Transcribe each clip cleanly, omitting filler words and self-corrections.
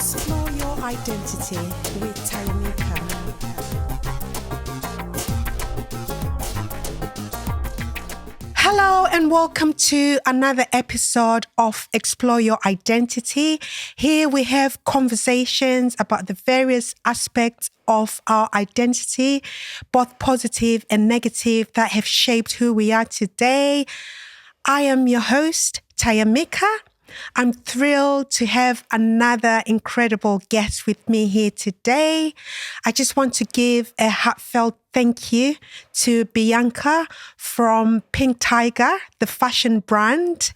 Explore your identity with Bianka. Hello and welcome to another episode of Explore Your Identity. Here we have conversations about the various aspects of our identity, both positive and negative, that have shaped who we are today. I am your host, Bianka. I'm thrilled to have another incredible guest with me here today. I just want to give a heartfelt thank you to Bianka from PincTiger, the fashion brand.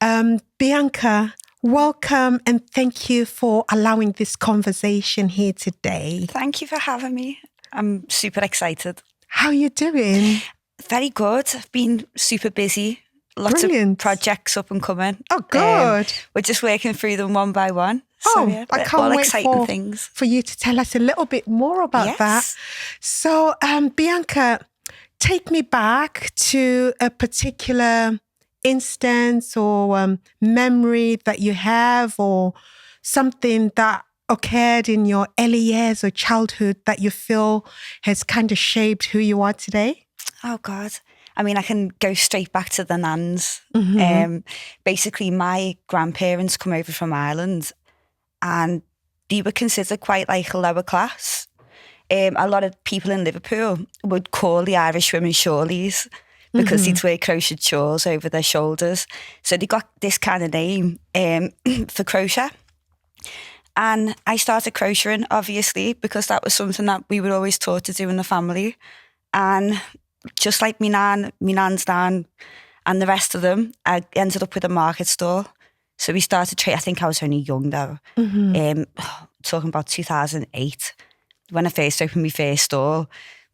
Bianka, welcome and thank you for allowing this conversation here today. Thank you for having me. I'm super excited. How are you doing? Very good. I've been super busy. Lots Brilliant. of projects up and coming. Oh, good. We're just working through them one by one. I can't all wait exciting things. for you to tell us a little bit more about that. So, Bianka, take me back to a particular instance or memory that you have, or something that occurred in your early years or childhood that you feel has kind of shaped who you are today. Oh, God. I mean, I can go straight back to the nans. Basically, my grandparents come over from Ireland and they were considered quite like a lower class. A lot of people in Liverpool would call the Irish women shawlies because they'd wear crocheted shawls over their shoulders. So they got this kind of name for crochet. And I started crocheting, obviously, because that was something that we were always taught to do in the family. And just like me nan's nan and the rest of them, I ended up with a market stall. So we started I think I was only young though. Talking about 2008 when I first opened my first store.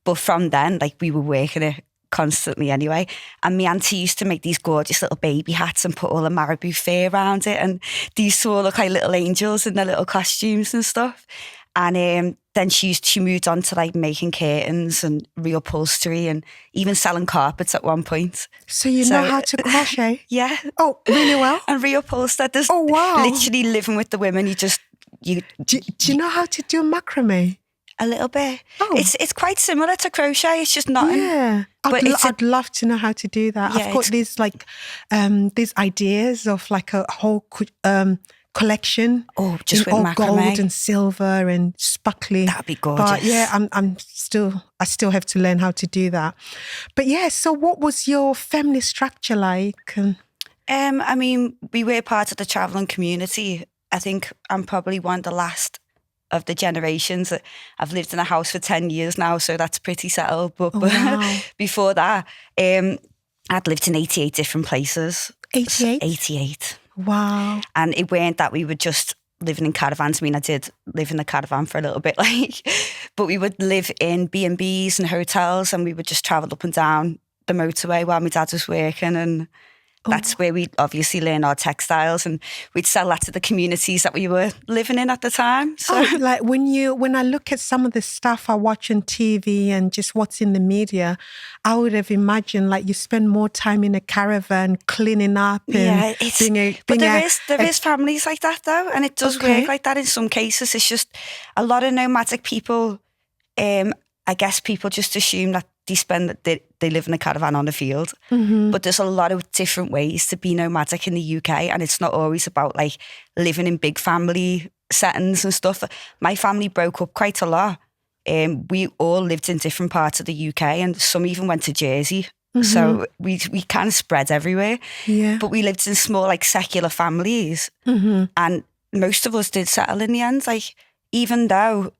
But from then, like, we were working it constantly anyway. And my auntie used to make these gorgeous little baby hats and put all the marabou fur around it. And these saw look like little angels in their little costumes and stuff. And then she moved on to like making curtains and reupholstery and even selling carpets at one point. So you know how to crochet? Yeah. Oh, really well? And reupholster. There's wow. Literally living with the women. Do you know how to do macrame? A little bit. Oh. It's quite similar to crochet. It's just not. Yeah. I'd love to know how to do that. Yeah, I've got these these ideas of like a whole collection. Oh, just with all macrame. Gold and silver and sparkly. That'd be gorgeous. But yeah, I still have to learn how to do that. But yeah, so what was your family structure like? I mean, we were part of the travelling community. I think I'm probably one of the last of the generations. I've lived in a house for 10 years now, so that's pretty settled. But wow. Before that, I'd lived in 88 different places. 88? 88. Wow. And it weren't that we were just living in caravans. I mean, I did live in a caravan for a little bit, but we would live in B&Bs and hotels, and we would just travel up and down the motorway while my dad was working. And that's where we obviously learn our textiles, and we'd sell that to the communities that we were living in at the time. So, like when I look at some of the stuff I watch on TV and just what's in the media, I would have imagined like you spend more time in a caravan cleaning up and there is families like that though, and it does work like that in some cases. It's just a lot of nomadic people. I guess people just assume that they live in a caravan on a field. But there's a lot of different ways to be nomadic in the UK, and it's not always about like living in big family settings and stuff. My family broke up quite a lot. We all lived in different parts of the UK, and some even went to Jersey. So we kind of spread everywhere. Yeah. But we lived in small like secular families, and most of us did settle in the end. Like, even though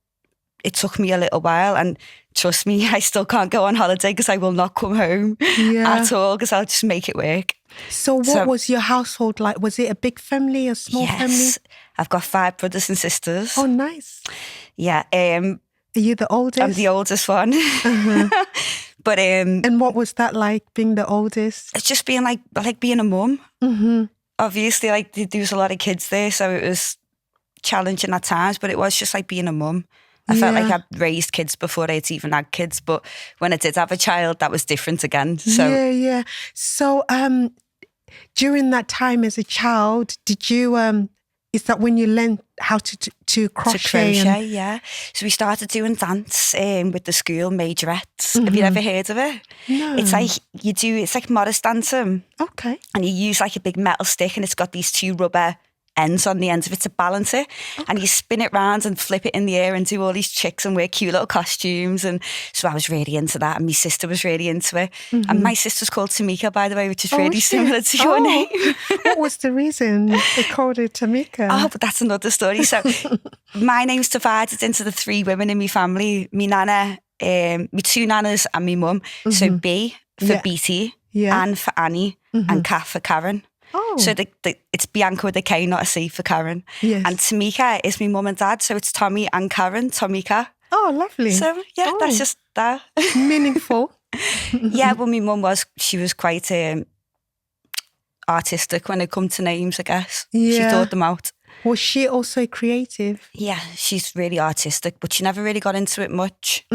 it took me a little while, and trust me, I still can't go on holiday because I will not come home at all, because I'll just make it work. So what was your household like? Was it a big family, a small family? I've got 5 brothers and sisters. Oh, nice. Yeah. Are you the oldest? I'm the oldest one. But and what was that like, being the oldest? It's just being like being a mum. Obviously, like there was a lot of kids there, so it was challenging at times, but it was just like being a mum. I felt like I'd raised kids before I'd even had kids, but when I did have a child, that was different again. So So during that time as a child, did you Is that when you learned how to crochet? Yeah. So we started doing dance with the school majorettes. Have you ever heard of it? No. It's like it's like modest dancing. Okay. And you use like a big metal stick and it's got these two rubber ends on the ends of it to balance it. Okay. And you spin it round and flip it in the air and do all these tricks and wear cute little costumes. And so I was really into that. And my sister was really into it. And my sister's called Tamika, by the way, which is really similar to your name. What was the reason they called it Tamika? Oh, but that's another story. So my name's divided into the three women in my family. My nana, my two nanas and my mum. So B for BT, Anne for Annie, and Kat for Karen. Oh. So it's Bianca with a K, not a C for Karen. Yes. And Tamika is my mum and dad, so it's Tommy and Karen, Tomika. Oh, lovely. So yeah, that's just that. Meaningful. Yeah, well, my mum she was quite artistic when it come to names, I guess. Yeah. She thought them out. Was she also creative? Yeah, she's really artistic, but she never really got into it much.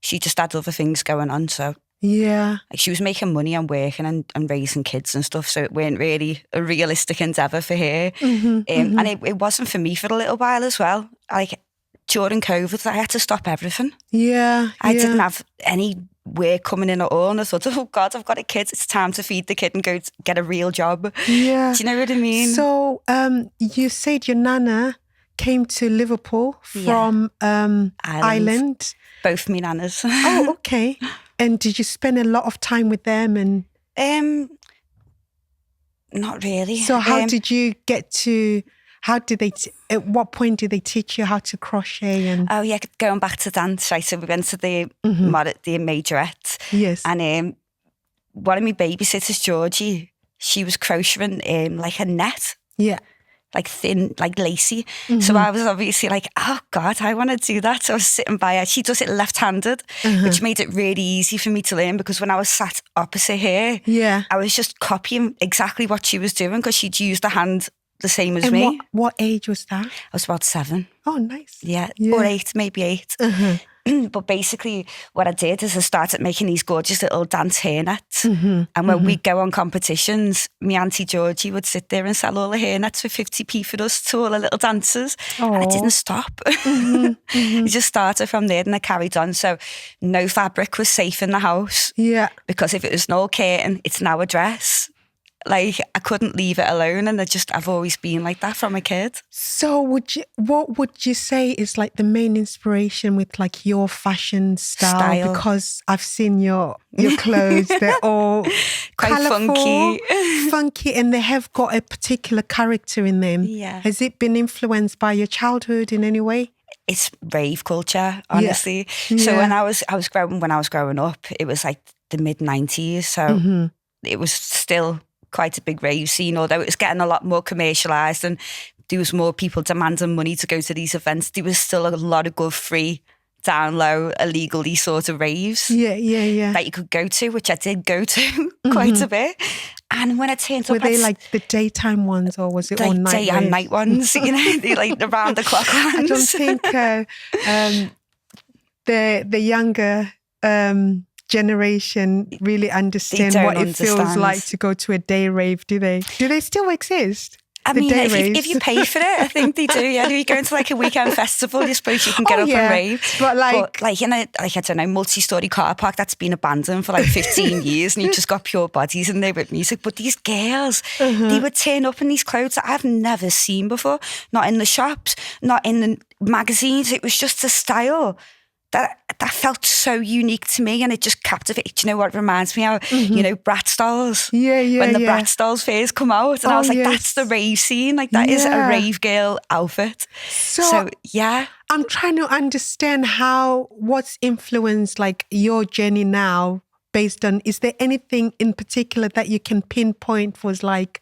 She just had other things going on, so... Yeah. Like she was making money and working and raising kids and stuff, so it weren't really a realistic endeavour for her. And it wasn't for me for a little while as well. Like during COVID, I had to stop everything. Yeah. I didn't have any work coming in at all, and I thought, oh God, I've got a kid. It's time to feed the kid and go get a real job. Yeah. Do you know what I mean? So you said your nana came to Liverpool from Ireland. Both me nanas. Oh, okay. And did you spend a lot of time with them? And not really. So how did you get to? How did they? At what point did they teach you how to crochet? And oh yeah, going back to dance, right? So we went to the majorette. Yes. And one of my babysitters, Georgie, she was crocheting like a net. Yeah. Like thin, like lacy. So I was obviously like, oh God, I want to do that. So I was sitting by her. She does it left-handed, which made it really easy for me to learn because when I was sat opposite her, I was just copying exactly what she was doing because she'd used the hand the same as me. What age was that? I was about 7. Oh, nice. Yeah. Or 8, maybe 8. But basically what I did is I started making these gorgeous little dance hairnets. And when we'd go on competitions, my auntie Georgie would sit there and sell all the hairnets for 50p for us to all the little dancers. And I didn't stop. It just started from there and I carried on. So no fabric was safe in the house. Yeah. Because if it was an old curtain, it's now a dress. Like I couldn't leave it alone, and I've always been like that from a kid. So what would you say is like the main inspiration with like your fashion style? Because I've seen your clothes, they're all quite colourful, funky, and they have got a particular character in them. Yeah. Has it been influenced by your childhood in any way? It's rave culture, honestly. So when I was growing up, it was like the mid-90s, so it was still quite a big rave scene, although it was getting a lot more commercialised and there was more people demanding money to go to these events. There was still a lot of good free, down low, illegally sort of raves that you could go to, which I did go to quite a bit. And when I turned up... Were they like the daytime ones or was it all night? Day and night ones, you know, they like the round the clock ones. I don't think the younger... generation really understand what it feels like to go to a day rave, do they? Do they still exist? I mean, if you pay for it, I think they do. Yeah, if you go into like a weekend festival, you suppose you can get up and rave. But like in a I don't know, multi-story car park that's been abandoned for like 15 years, and you just got pure bodies in there with music. But these girls, they would turn up in these clothes that I've never seen before. Not in the shops, not in the magazines. It was just a style that felt so unique to me, and it just captivated. Do you know what it reminds me of? You know, Bratz dolls. When the Bratz dolls first come out, and I was like, that's the rave scene. Like that is a rave girl outfit. So yeah. I'm trying to understand what's influenced like your journey now based on, is there anything in particular that you can pinpoint was like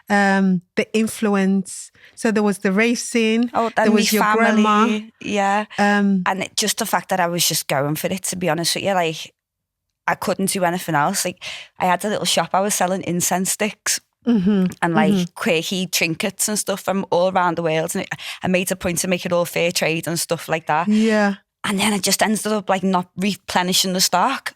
the influence? So there was the rave scene, there was your family, grandma. Yeah. And just the fact that I was just going for it, to be honest with you, like I couldn't do anything else. Like I had a little shop, I was selling incense sticks and like quirky trinkets and stuff from all around the world. And I made a point to make it all fair trade and stuff like that. Yeah. And then I just ended up like not replenishing the stock.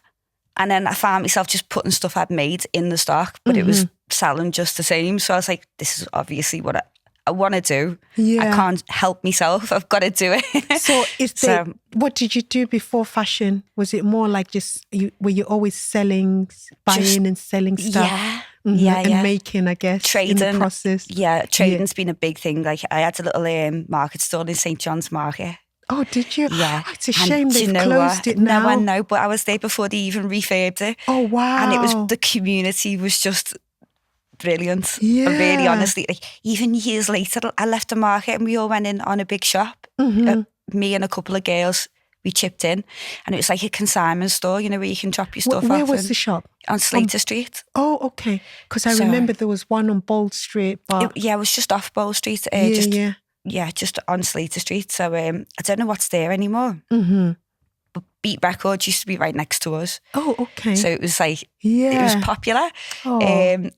And then I found myself just putting stuff I'd made in the stock, but it was selling just the same. So I was like, this is obviously what I want to do. Yeah. I can't help myself. I've got to do it. So what did you do before fashion? Was it more like were you always buying and selling stuff? Yeah. And making, I guess, trading, in the process? Yeah, trading's been a big thing. Like I had a little market stall in St. John's Market. Oh, did you? Yeah. Oh, it's a shame they've you know closed it now. No, I know, but I was there before they even refurbed it. Oh, wow. And the community was just brilliant. Yeah. Really, honestly, like even years later, I left the market and we all went in on a big shop. Me and a couple of girls, we chipped in, and it was like a consignment store, you know, where you can drop your stuff off. Where was the shop? On Slater Street. Oh, okay. Because I remember there was one on Bold Street. But it was just off Bold Street. Just on Slater Street. So I don't know what's there anymore. But Beat Records used to be right next to us. Oh, okay. So it was like, it was popular. Oh. And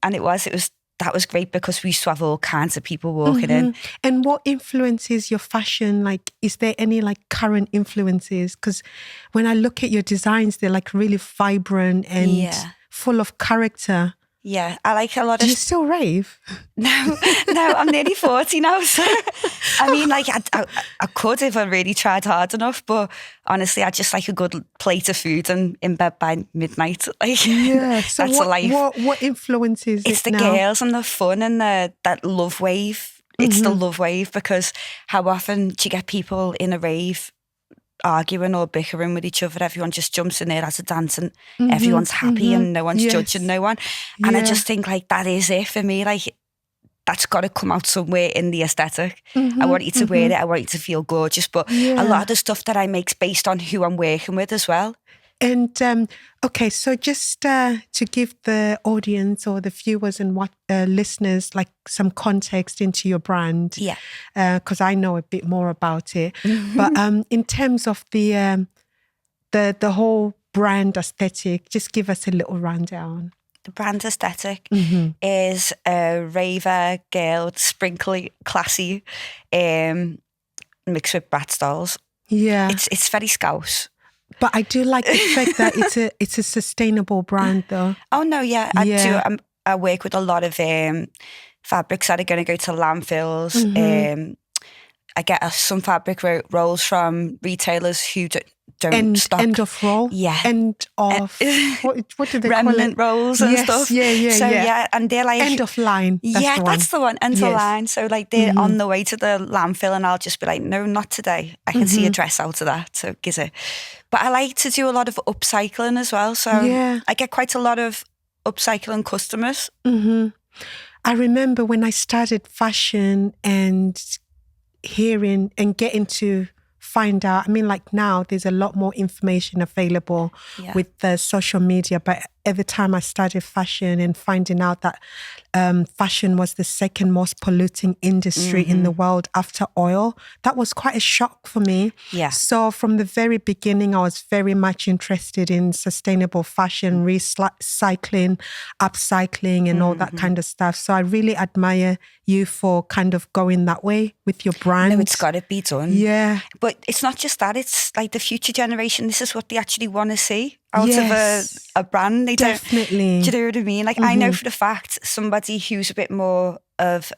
that was great because we used to have all kinds of people walking in. And what influences your fashion? Like, is there any like current influences? Because when I look at your designs, they're like really vibrant and full of character. Yeah, I like a lot of... Do you still rave? No, I'm nearly 40 now. So, I mean, like, I could if I really tried hard enough, but honestly, I just like a good plate of food and in bed by midnight. Like, yeah, so that's a life. What influences it's it the now? girls and the fun and that love wave. It's the love wave, because how often do you get people in a rave arguing or bickering with each other? Everyone just jumps in there as a dance and everyone's happy and no one's judging no one. And I just think like that is it for me. Like that's got to come out somewhere in the aesthetic. I want you to wear it. I want you to feel gorgeous. But a lot of the stuff that I make's based on who I'm working with as well. And okay, so just to give the audience or the viewers and listeners like some context into your brand, because I know a bit more about it. But in terms of the whole brand aesthetic, just give us a little rundown. The brand aesthetic is a raver, girl, sprinkly, classy, mixed with Bratz dolls. Yeah, it's very Scouse. But I do like the fact that it's a sustainable brand, though. Oh no, yeah, I do. I work with a lot of fabrics that are going to go to landfills. I get some fabric rolls from retailers who don't stock. End of roll? Yeah. End of, what do they remnant call it? rolls and stuff. Yeah. And they're like... End of line. That's the one. End of line. So like they're on the way to the landfill and I'll just be like, no, not today. I can see a dress out of that. So gives it. But I like to do a lot of upcycling as well. So I get quite a lot of upcycling customers. I remember when I started fashion and hearing and getting to find out, I mean, like now there's a lot more information available with the social media, but every time I started fashion and finding out that fashion was the second most polluting industry in the world after oil, that was quite a shock for me. Yeah. So from the very beginning, I was very much interested in sustainable fashion, recycling, upcycling and all that kind of stuff. So I really admire you for kind of going that way with your brand. No, it's got to be done. Yeah. But it's not just that, it's like the future generation, this is what they actually want to see out of a brand. They definitely. Do you know what I mean? Like I know for the fact somebody who's a bit more of,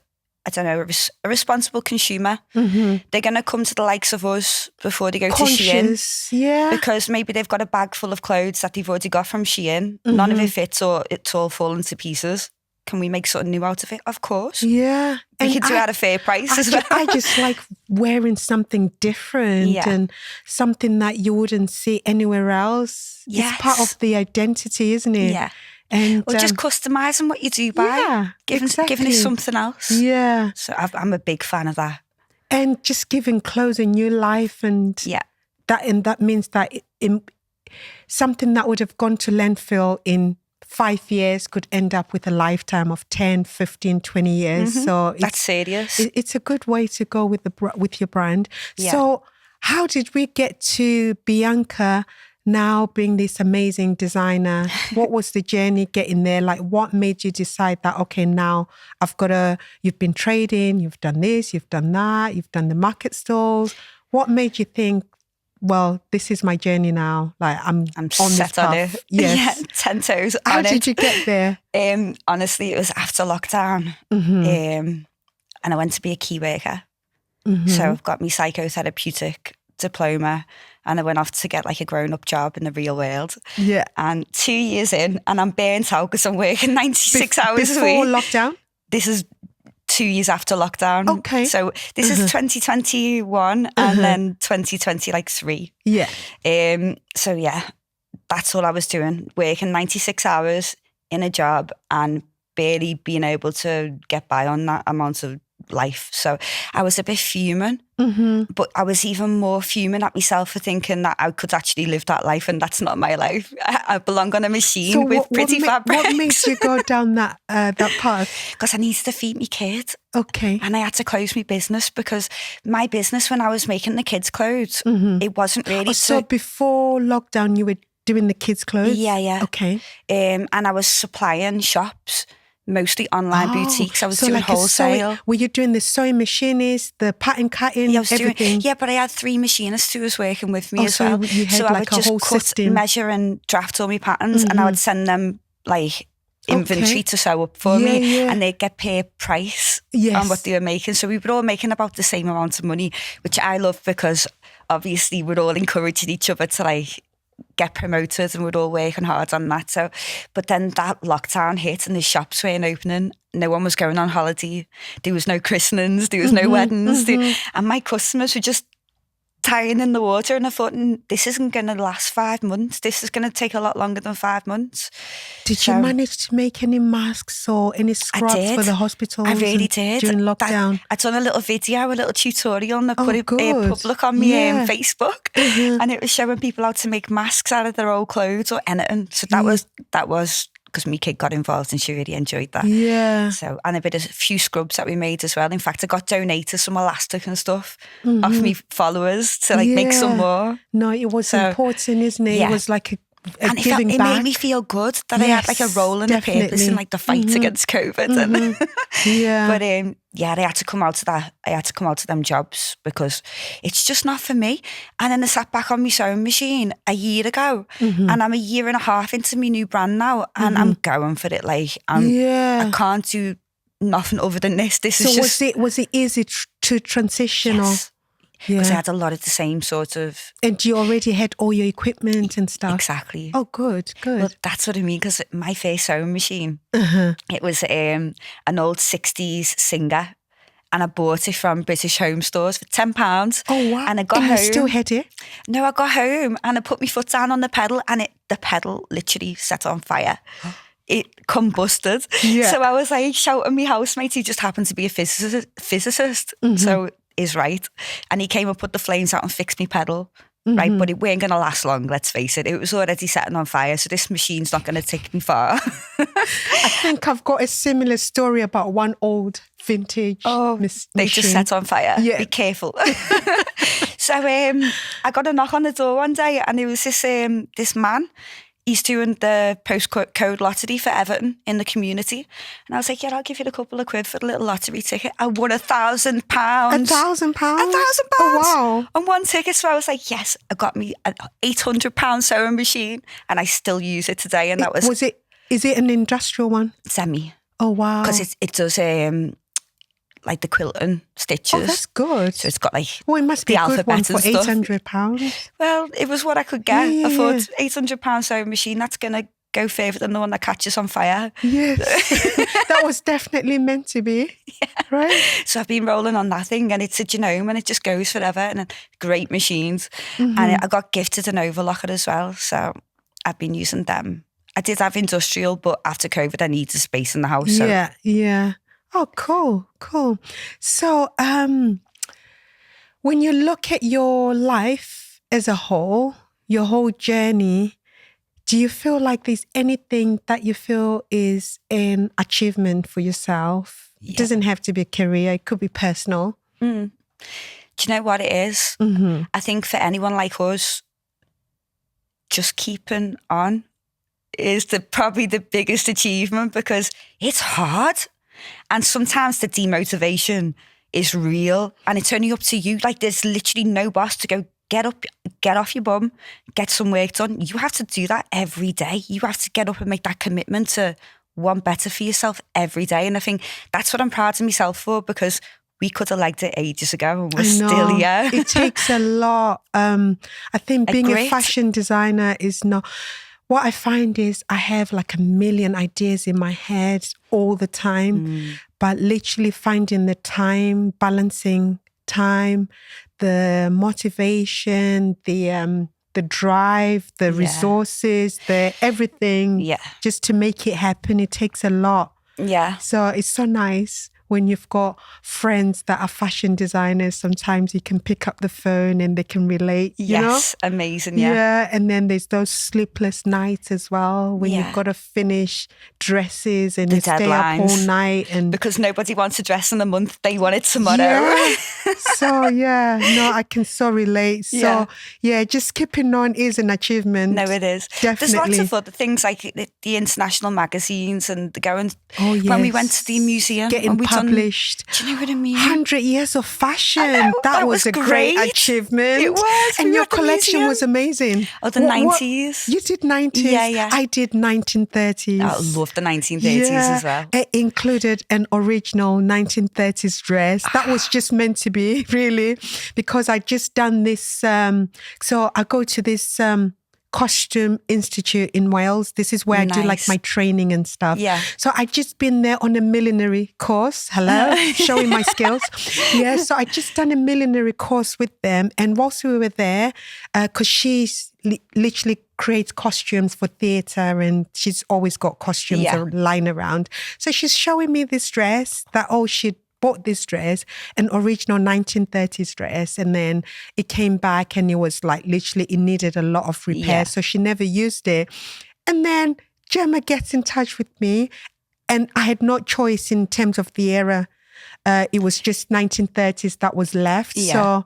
I don't know, a responsible consumer, they're going to come to the likes of us before they go to Shein. Yeah. Because maybe they've got a bag full of clothes that they've already got from Shein. None of it fits or it's all fallen to pieces. Can we make something new out of it? Of course. Yeah. We can do it at a fair price as well. I just like wearing something different and something that you wouldn't see anywhere else. Yes. It's part of the identity, isn't it? Yeah. And or just customising what you do by giving it something else. Yeah. So I'm a big fan of that. And just giving clothes a new life and that means that something that would have gone to landfill in 5 years could end up with a lifetime of 10, 15, 20 years. So that's serious. It's a good way to go with your brand. Yeah. So how did we get to Bianka now being this amazing designer? What was the journey getting there? Like what made you decide that, okay, now you've been trading, you've done this, you've done that, you've done the market stalls. What made you think, well, this is my journey now. Like I'm on set this path. On it. Yes. 10 toes How on it. did you get there? Honestly, it was after lockdown. and I went to be a key worker. So I've got my psychotherapeutic diploma, and I went off to get like a grown-up job in the real world. Yeah. And 2 years in, and I'm burnt out because I'm working 96 hours a week. Before lockdown? This is 2 years after lockdown. Okay. So this is 2021 and then 2023. Yeah. So yeah, that's all I was doing, working 96 hours in a job and barely being able to get by on that amount of life. So I was a bit fuming, but I was even more fuming at myself for thinking that I could actually live that life, and that's not my life. I belong on a machine with pretty fabrics. What makes you go down that path? Because I needed to feed my kid. Okay. And I had to close my business, because my business, when I was making the kids' clothes, it wasn't really... So before lockdown, you were doing the kids' clothes? Yeah. Okay. And I was supplying shops, mostly online boutiques. I was doing like wholesale. Were you doing the sewing machinist, the pattern cutting, everything? But I had 3 machinists who was working with me as well. You had so like I would a whole just cut, system. measure and draft all my patterns, and I would send them like inventory to sew up for me, and they'd get per price on what they were making. So we were all making about the same amount of money, which I love, because obviously we're all encouraging each other to like get promoted, and we're all working hard on that. So, but then that lockdown hit and the shops weren't opening. No one was going on holiday. There was no christenings. There was no weddings. And my customers were just tying in the water, and I thought, this isn't going to last 5 months. This is going to take a lot longer than 5 months. Did you manage to make any masks or any scrubs for the hospitals? I really did. During lockdown? I'd done a little video, a little tutorial, and I put it public on my Facebook. And it was showing people how to make masks out of their old clothes or anything. So that was because my kid got involved and she really enjoyed that. Yeah. So, and a few scrubs that we made as well. In fact, I got donated some elastic and stuff off me followers to like make some more. No, it was important, isn't it? Yeah. It was like a and giving it back. made me feel good that I had like a role and a purpose in like the fight against COVID. And but I had to come out to that. I had to come out to them jobs because it's just not for me. And then I sat back on my sewing machine a year ago, and I'm a year and a half into my new brand now, and I'm going for it. Like I can't do nothing other than this. Was it easy to transition? Yes. Because I had a lot of the same sort of... And you already had all your equipment and stuff? Exactly. Oh, good. Well, that's what I mean, because my first sewing machine, it was an old 60s Singer, and I bought it from British Home Stores for £10. Oh, wow. And I got home. You still had it? No, I got home and I put my foot down on the pedal, and the pedal literally set on fire. It combusted. Yeah. So I was like shouting my housemate, who just happened to be a physicist. So... is right. And he came up, put the flames out and fixed me pedal, right? But it weren't going to last long, let's face it. It was already setting on fire, so this machine's not going to take me far. I think I've got a similar story about one old vintage machine. They just set on fire. Yeah. Be careful. So I got a knock on the door one day, and it was this man. He's doing the postcode lottery for Everton in the community. And I was like, I'll give you a couple of quid for the little lottery ticket. I won £1,000. £1,000? £1,000. Oh, wow. On one ticket. So I was like, yes, I got me an £800 sewing machine, and I still use it today. And is it an industrial one? Semi. Oh, wow. Because it does like the quilting stitches. Oh, that's good. So it's got like it must be the a good alphabet one for £800. Well, it was what I could get. I thought £800 sewing machine, that's going to go further than the one that catches on fire. Yes. That was definitely meant to be. Yeah. Right? So I've been rolling on that thing, and it's a genome, and it just goes forever, and great machines. And I got gifted an overlocker as well. So I've been using them. I did have industrial, but after COVID, I needed space in the house. So. Yeah. Oh, cool. So when you look at your life as a whole, your whole journey, do you feel like there's anything that you feel is an achievement for yourself? Yeah. It doesn't have to be a career. It could be personal. Do you know what it is? I think for anyone like us, just keeping on is probably the biggest achievement, because it's hard. And sometimes the demotivation is real, and it's only up to you. Like, there's literally no boss to go, get off your bum, get some work done. You have to do that every day. You have to get up and make that commitment to want better for yourself every day. And I think that's what I'm proud of myself for, because we could have liked it ages ago and we're still here. It takes a lot. I think being a fashion designer is not... What I find is I have like a million ideas in my head all the time, but literally finding the time, balancing time, the motivation, the drive, the resources, the everything, just to make it happen, it takes a lot. Yeah. So it's so nice when you've got friends that are fashion designers. Sometimes you can pick up the phone and they can relate, you know? Amazing, Yeah, and then there's those sleepless nights as well when you've got to finish dresses and you stay up all night. And because nobody wants a dress in a month, they want it tomorrow. Yeah. So, no, I can so relate. So, just keeping on is an achievement. No, it is. Definitely. There's lots of other things like the international magazines and going... When we went to the museum... Getting published. Do you know what I mean? 100 years of fashion. That was a great achievement. It was. And your collection was amazing. Oh, the 90s. You did 90s? Yeah. I did 1930s. I love the 1930s as well. It included an original 1930s dress. That was just meant to be, really, because I just done this. So I go to this costume institute in Wales. This is where I do like my training and stuff. Yeah. So I just been there on a millinery course. Hello, showing my skills. Yeah. So I just done a millinery course with them, and whilst we were there, because she's literally creates costumes for theatre, and she's always got costumes lying around. So she's showing me this dress that she'd bought this dress, an original 1930s dress, and then it came back and it was like literally it needed a lot of repair, so she never used it. And then Gemma gets in touch with me, and I had no choice in terms of the era. It was just 1930s that was left. So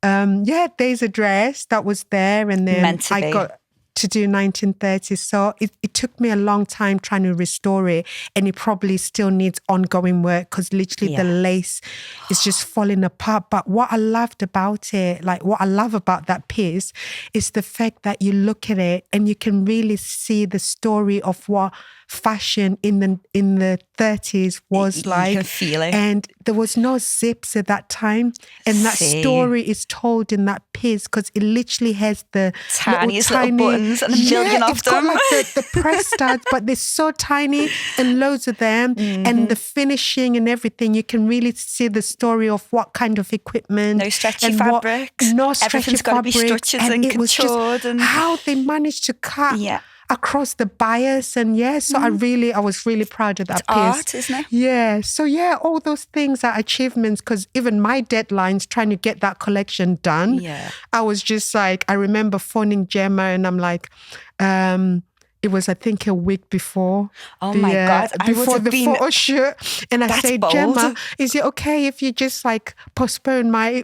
there's a dress that was there, and then I got to do 1930s. So it took me a long time trying to restore it, and it probably still needs ongoing work because literally the lace is just falling apart. But what I loved about it, like what I love about that piece, is the fact that you look at it and you can really see the story of what fashion in the 30s was like. You can feel it. And there was no zips at that time. And that story is told in that piece because it literally has the tiniest little buttons and a million of them. Got like the press studs, but they're so tiny and loads of them. And the finishing and everything, you can really see the story of what kind of equipment. No stretchy fabrics. No stretchy Everything's got to be structured and it was just how they managed to cut across the bias. And so I was really proud of that piece. Art, isn't it? Yeah. So all those things are achievements, because even my deadlines trying to get that collection done, I was just like, I remember phoning Gemma and I'm like, it was, I think, a week before. Oh my God. Before the photo shoot. And I said, Gemma, is it okay if you just like postpone my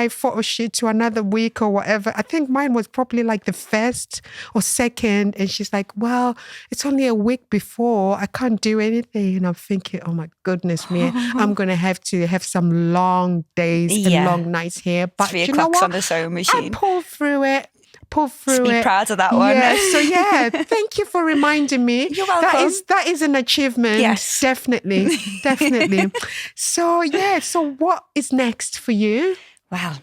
photo shoot to another week or whatever? I think mine was probably like the 1st or 2nd. And she's like, well, it's only a week before. I can't do anything. And I'm thinking, oh my goodness me, I'm going to have some long days and long nights here. But 3 you know o'clock what? on the sewing machine. I pulled through it. Be proud of that one. Yeah, so thank you for reminding me. You're welcome. That is an achievement. Yes. Definitely. So what is next for you? Well,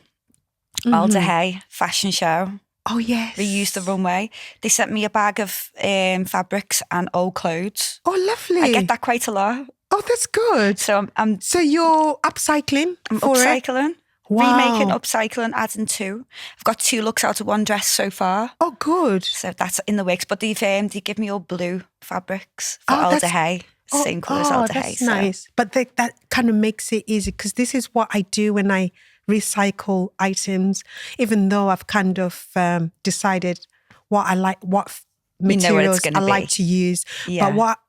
Alder Hey fashion show. Oh yes. They used the runway. They sent me a bag of fabrics and old clothes. Oh, lovely. I get that quite a lot. Oh, that's good. So So you're upcycling? I'm upcycling. Wow. Remaking, upcycling, adding 2. I've got 2 looks out of one dress so far. Oh, good. So that's in the works. But they give me all blue fabrics for Alder Hey. Same colour as Alder Hey. That's nice. But that kind of makes it easy, because this is what I do when I recycle items, even though I've kind of decided what I like, what materials I like to use. Yeah. But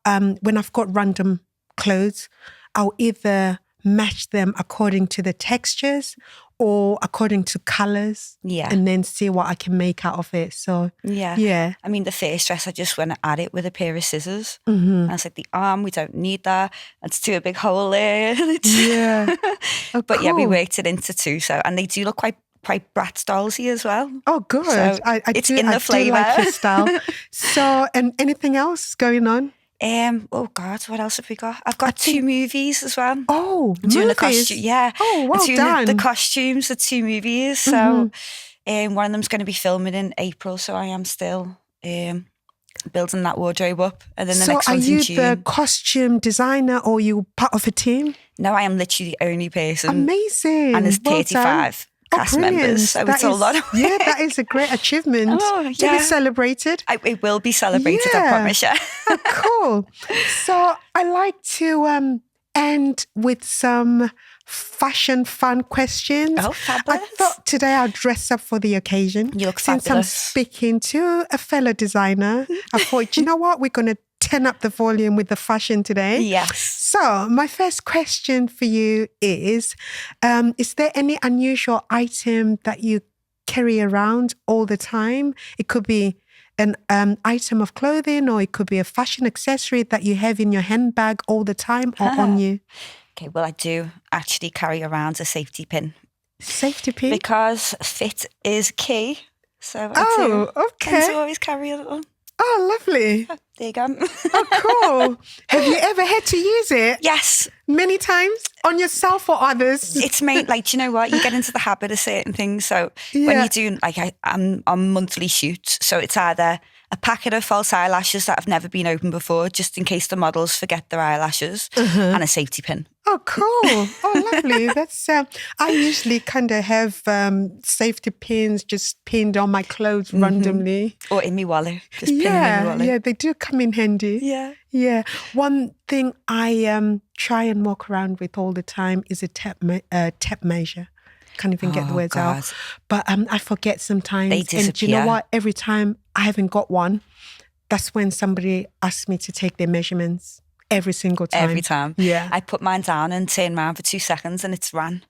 when I've got random clothes, I'll either match them according to the textures or according to colours, and then see what I can make out of it. So I mean, the first dress, I just went at it with a pair of scissors, and I was like, the arm, we don't need that. Let's do a big hole there. Oh, but cool. we worked it into 2. So, and they do look quite Bratz stylesy as well. Oh, good. So I it's do, in the flavour. I do like your style. So, and anything else going on? Oh God, what else have we got? I've got 2 movies as well. Oh, I'm doing movies. Yeah. Oh, well I'm doing done. The costumes, the 2 movies. So one of them's going to be filming in April. So I am still building that wardrobe up. And then the next one's in June. So are you the costume designer or you part of a team? No, I am literally the only person. Amazing. And there's Well 35 cast members. So it's a lot of work. Yeah, that is a great achievement. To be celebrated. It will be celebrated, I promise you. Cool. So I like to end with some fashion fun questions. Oh, fabulous. I thought today I'd dress up for the occasion. You look Since fabulous. I'm speaking to a fellow designer, I thought, you know what? We're going to turn up the volume with the fashion today. Yes. So my first question for you is there any unusual item that you carry around all the time? It could be an item of clothing, or it could be a fashion accessory that you have in your handbag all the time or on you. Okay, well, I do actually carry around a safety pin. Safety pin? Because fit is key. So I do tend to always carry a little. Oh, lovely. Oh, there you go. Oh, cool. Have you ever had to use it? Yes. Many times? On yourself or others? It's made, like, do you know what? You get into the habit of certain things. So when you do, like, I'm on monthly shoots. So it's either a packet of false eyelashes that have never been opened before, just in case the models forget their eyelashes, and a safety pin. Oh, cool. Oh, lovely. That's, I usually kind of have safety pins just pinned on my clothes randomly. Or in my wallet. Just pin them in my wallet. Yeah, they do come in handy. Yeah. Yeah. One thing I try and walk around with all the time is a tape measure. Can't even get the words out. But I forget sometimes. They disappear. And do you know what? Every time I haven't got one, that's when somebody asks me to take their measurements. Every single time. Every time. Yeah. I put mine down and turn around for 2 seconds and it's ran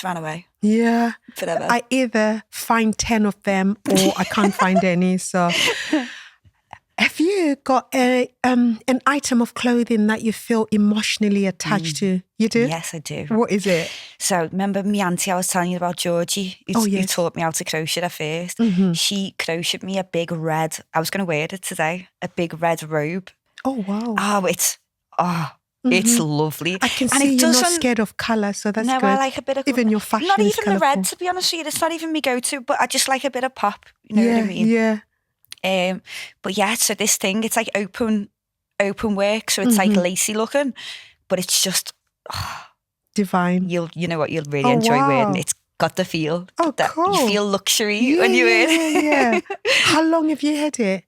away. Yeah. Forever. I either find 10 of them or I can't find any. So have you got an item of clothing that you feel emotionally attached to? You do? Yes, I do. What is it? So remember my auntie I was telling you about, Georgie, who taught me how to crochet at first. She crocheted me a big red, I was going to wear it today, a big red robe. Oh, wow. It's lovely. I can see you're not scared of colour, so that's good. No, I like a bit of... Even your fashion not is even colourful. the red, to be honest with you. It's not even my go-to, but I just like a bit of pop. You know what I mean? Yeah. But yeah, so this thing, it's like open work, so it's like lacy looking, but it's just... divine. You know what, you'll really enjoy wearing it. It's got the feel. Oh, cool. You feel luxury when you wear it. Yeah. How long have you had it?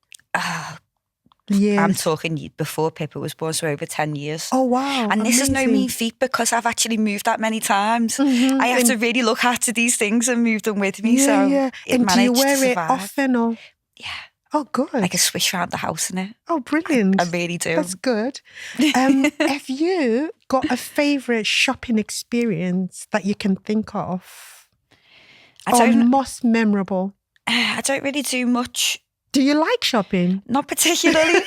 Years. I'm talking before Pippa was born, so over 10 years. Oh, wow. And this is no amazing. mean feat because I've actually moved that many times. I have to really look after these things and move them with me. Yeah. And do you wear it survive. often? Or? Yeah. Oh, good. I can swish around the house in it. Oh, brilliant. I really do. That's good. Have you got a favourite shopping experience that you can think of? Most memorable? I don't really do much. Do you like shopping? Not particularly.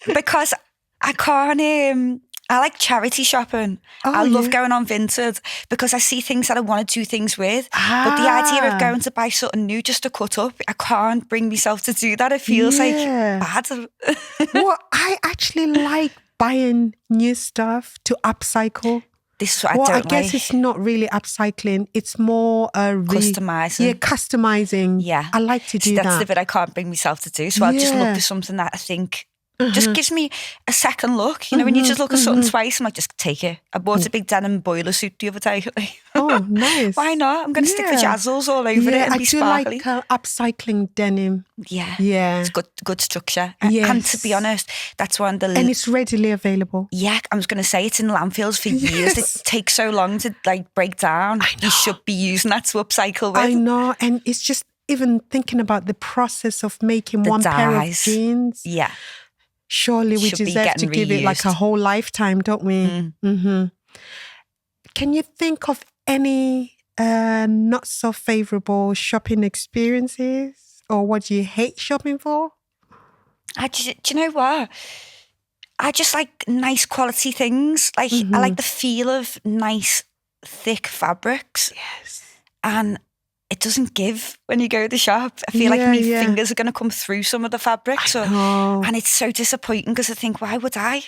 Because I can't... I like charity shopping. I love going on Vinted because I see things that I want to do things with. But the idea of going to buy something new just to cut up, I can't bring myself to do that. It feels like bad. Well, I actually like buying new stuff to upcycle. This is what I don't guess it's not really upcycling. It's more customizing. Yeah, customizing. Yeah. I like to do that. That's the bit I can't bring myself to do. So I'll just look for something that I think just gives me a second look. You know, when you just look at something twice, I'm like, just take it. I bought a big denim boiler suit the other day. Oh, nice. Why not? I'm going to stick the jazzles all over it and be sparkly. I do like upcycling denim. Yeah. It's good structure. Yes. And to be honest, that's one of the... And it's readily available. Yeah, I was going to say it's in landfills for years. It takes so long to break down. You should be using that to upcycle with. I know. And it's just even thinking about the process of making one pair of jeans. Yeah. Surely we deserve to give it like a whole lifetime, don't we? Can you think of any not so favourable shopping experiences, or what do you hate shopping for? Do you know what? I just like nice quality things. Like I like the feel of nice, thick fabrics. Yes. And it doesn't give when you go to the shop. I feel like my fingers are going to come through some of the fabrics. And it's so disappointing because I think, why would I?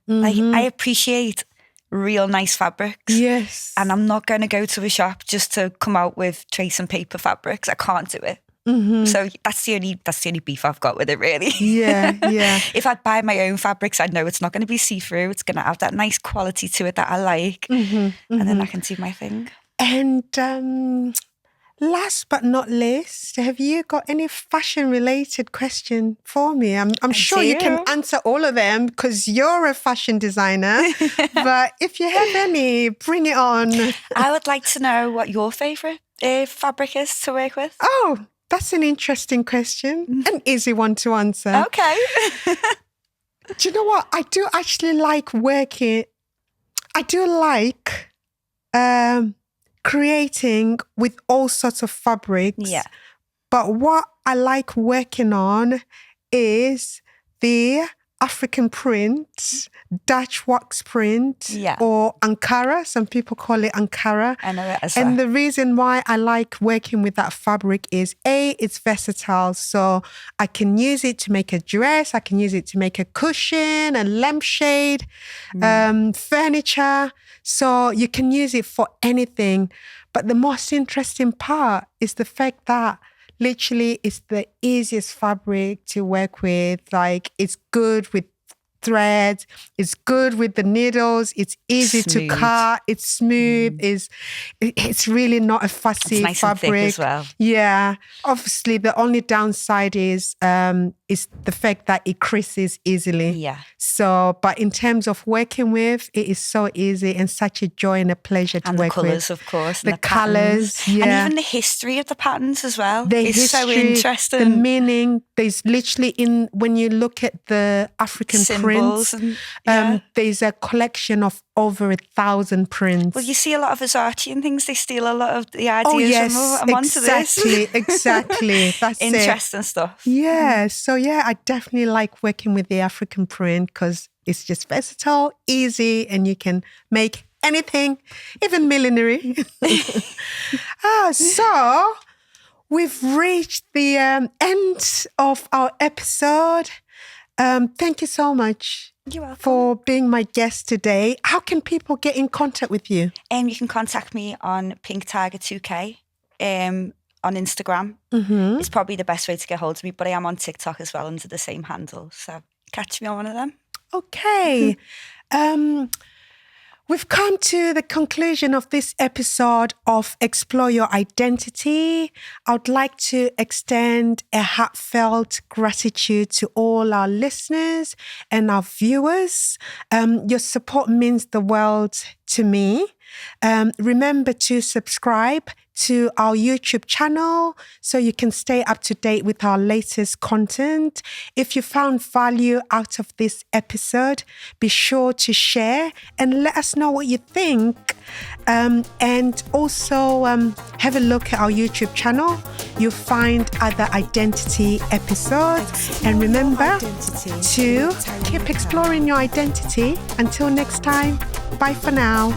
Like, I appreciate real nice fabrics. Yes. And I'm not going to go to a shop just to come out with trace and paper fabrics. I can't do it. So that's the only beef I've got with it, really. Yeah. If I buy my own fabrics, I know it's not going to be see-through. It's going to have that nice quality to it that I like. And then I can do my thing. And last but not least, have you got any fashion-related question for me? I'm sure you can answer all of them because you're a fashion designer. But if you have any, bring it on. I would like to know what your favourite fabric is to work with. Oh, that's an interesting question. An easy one to answer. Okay. Do you know what? I do actually like working. I do like creating with all sorts of fabrics. Yeah. But what I like working on is the African print, Dutch wax print, or Ankara. Some people call it Ankara. I know it as And the reason why I like working with that fabric is it's versatile. So I can use it to make a dress. I can use it to make a cushion, a lampshade, furniture. So you can use it for anything. But the most interesting part is the fact that literally it's the easiest fabric to work with. Like, it's good with threads, it's good with the needles, it's easy to cut, it's smooth, it's really not a fussy nice fabric. And thick as well. Yeah. Obviously, the only downside is the fact that it creases easily. Yeah. So, but in terms of working with, it is so easy and such a joy and a pleasure to work with. And the colours, of course. The colours, And even the history of the patterns as well. It's so interesting. The meaning, there's literally when you look at the African prints, there's a collection of over 1,000 prints. Well, you see a lot of Versace and things, they steal a lot of the ideas from onto this. Exactly. That's interesting stuff. Yeah. So I definitely like working with the African print because it's just versatile, easy, and you can make anything, even millinery. So we've reached the end of our episode. Thank you so much for being my guest today. How can people get in contact with you? You can contact me on PincTiger2K on Instagram. It's probably the best way to get hold of me, but I am on TikTok as well under the same handle. So catch me on one of them. Okay. We've come to the conclusion of this episode of Explore Your Identity. I would like to extend a heartfelt gratitude to all our listeners and our viewers. Your support means the world to me. Remember to subscribe to our YouTube channel so you can stay up to date with our latest content. If you found value out of this episode, be sure to share and let us know what you think. And also have a look at our YouTube channel. You'll find other identity episodes. And remember to keep exploring your identity. Until next time, bye for now.